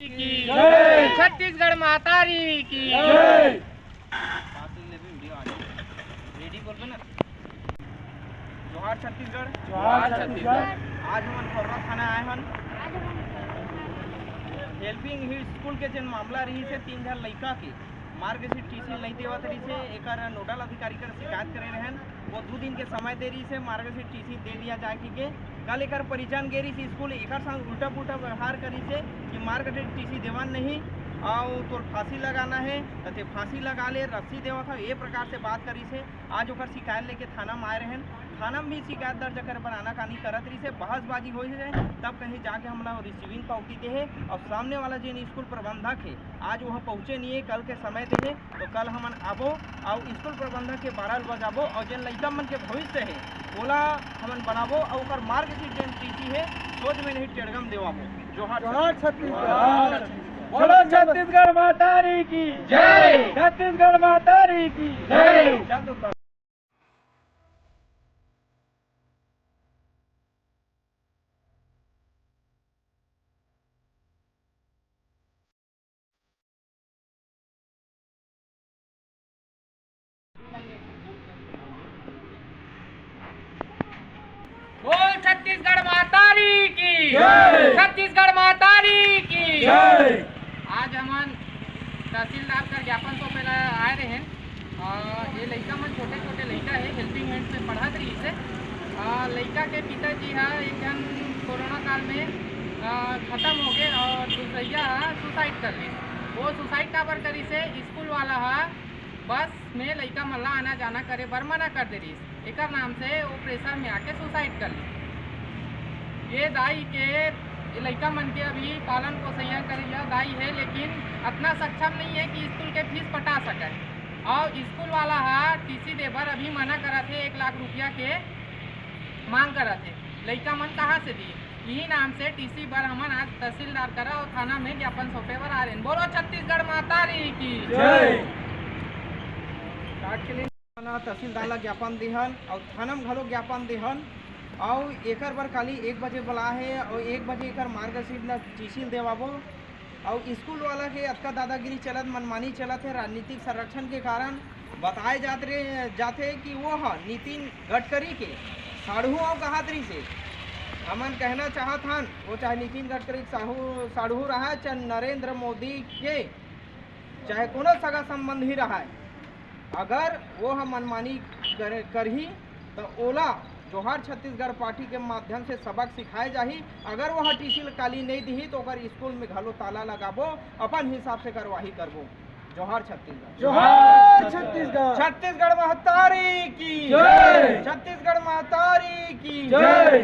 की जय, छत्तीसगढ़ मातारी की जय। रेडी बोल पे ना। जोहार छत्तीसगढ़, जोहार छत्तीसगढ़। आज हम खौरा थाना आए हन। हेल्पिंग ही स्कूल के जन मामला रही से 3 झन लड़का के मार्कशीट टीसी नहीं देवत रही से एक नोडल अधिकारी कर शिकायत करे रहन। वो 2 दिन के समय दे रही से मार्कशीट टीसी दे दिया जाए के कल एक परिजन गे रही स्कूल एक संग उल्टा पुल्टा व्यवहार करी से कि मार्कशीट टीसी देवन नहीं और तो फांसी लगाना है तो फांसी लगा ले रस्सी देवा था ये प्रकार से बात करी से आज ओकर शिकायत लेके थाना में आए रहन। थाना में भी शिकायत दर्ज कर पर आनाकानी करत रही से बहसबाजी हो जाए तब कहीं जाके हमला रिसीविंग पावती दे है और सामने वाला जो स्कूल प्रबंधक है आज वह पहुँचे नहीं है कल के समय दे है तो कल हमन आबो और स्कूल प्रबंधक के 12 बजाबो और जिन लड़का मन के भविष्य है ओला हमन बनाबो और मार्कशीट जो टीसी है सोच में नहीं टेढ़गम देवाबो। जोहार छत्तीसगढ़, बोलो छत्तीसगढ़ मातारी की जय, छत्तीसगढ़ मातारी की जय। बोल छत्तीसगढ़ मातारी की जय, छत्तीसगढ़ मातारी की जय। आज हमन तहसीलदार का ज्ञापन तो पहले आए रहे हैं। ये लड़का मन छोटे छोटे लड़का है हेल्पिंग हैंड में पढ़त रही से लड़का के पिताजी है एक जन कोरोना काल में खत्म हो गए और दूसरा सुसाइड कर ली। वो सुसाइड काबर करी से स्कूल वाला है बस में लड़का मल्ला आना जाना करे बर मना कर दे रही एक नाम से वो प्रेशर में आके सुसाइड कर ली। ये दाई के लड़का मन के अभी पालन पोसैया करेगा दाई है लेकिन इतना सक्षम नहीं है कि स्कूल के फीस पटा सके और स्कूल वाला है टीसी देवर अभी मना करा थे 1 लाख रुपया के मांग करा थे। लड़का मन कहाँ से दी यही नाम से टीसी बर हमन आज तहसीलदार करा और थाना में ज्ञापन सौंपे बर आ रहे। बोलो छत्तीसगढ़ मातारी की जय। के लिए तहसीलदार ज्ञापन दिहन और थाना में घलो ज्ञापन दिहन और एक बार खाली 1 बजे बुला है और 1 बजे एक मार्गशीट टीसी देवाबो और स्कूल वाला के अतका दादागिरी चलत मनमानी चलत है राजनीतिक संरक्षण के कारण बताए जाते कि वो है नितिन गडकरी के साढ़ू और कहातरी से हमन कहना चाहत हन वो चाहे नितिन गडकरी साढ़ू रहा चाहे नरेंद्र मोदी के चाहे कोनो सगा संबंधी रहा अगर वो हम मनमानी करही तो ओला जोहार छत्तीसगढ़ पार्टी के माध्यम से सबक सिखाए जाही। अगर वह टीसी काली नहीं दी तो अगर स्कूल में घलो ताला लगाबो अपन हिसाब से कार्यवाही करबो। जोहार छत्तीसगढ़, जोहार छत्तीसगढ़, छत्तीसगढ़ महतारी की जय, छत्तीसगढ़ महतारी की जय।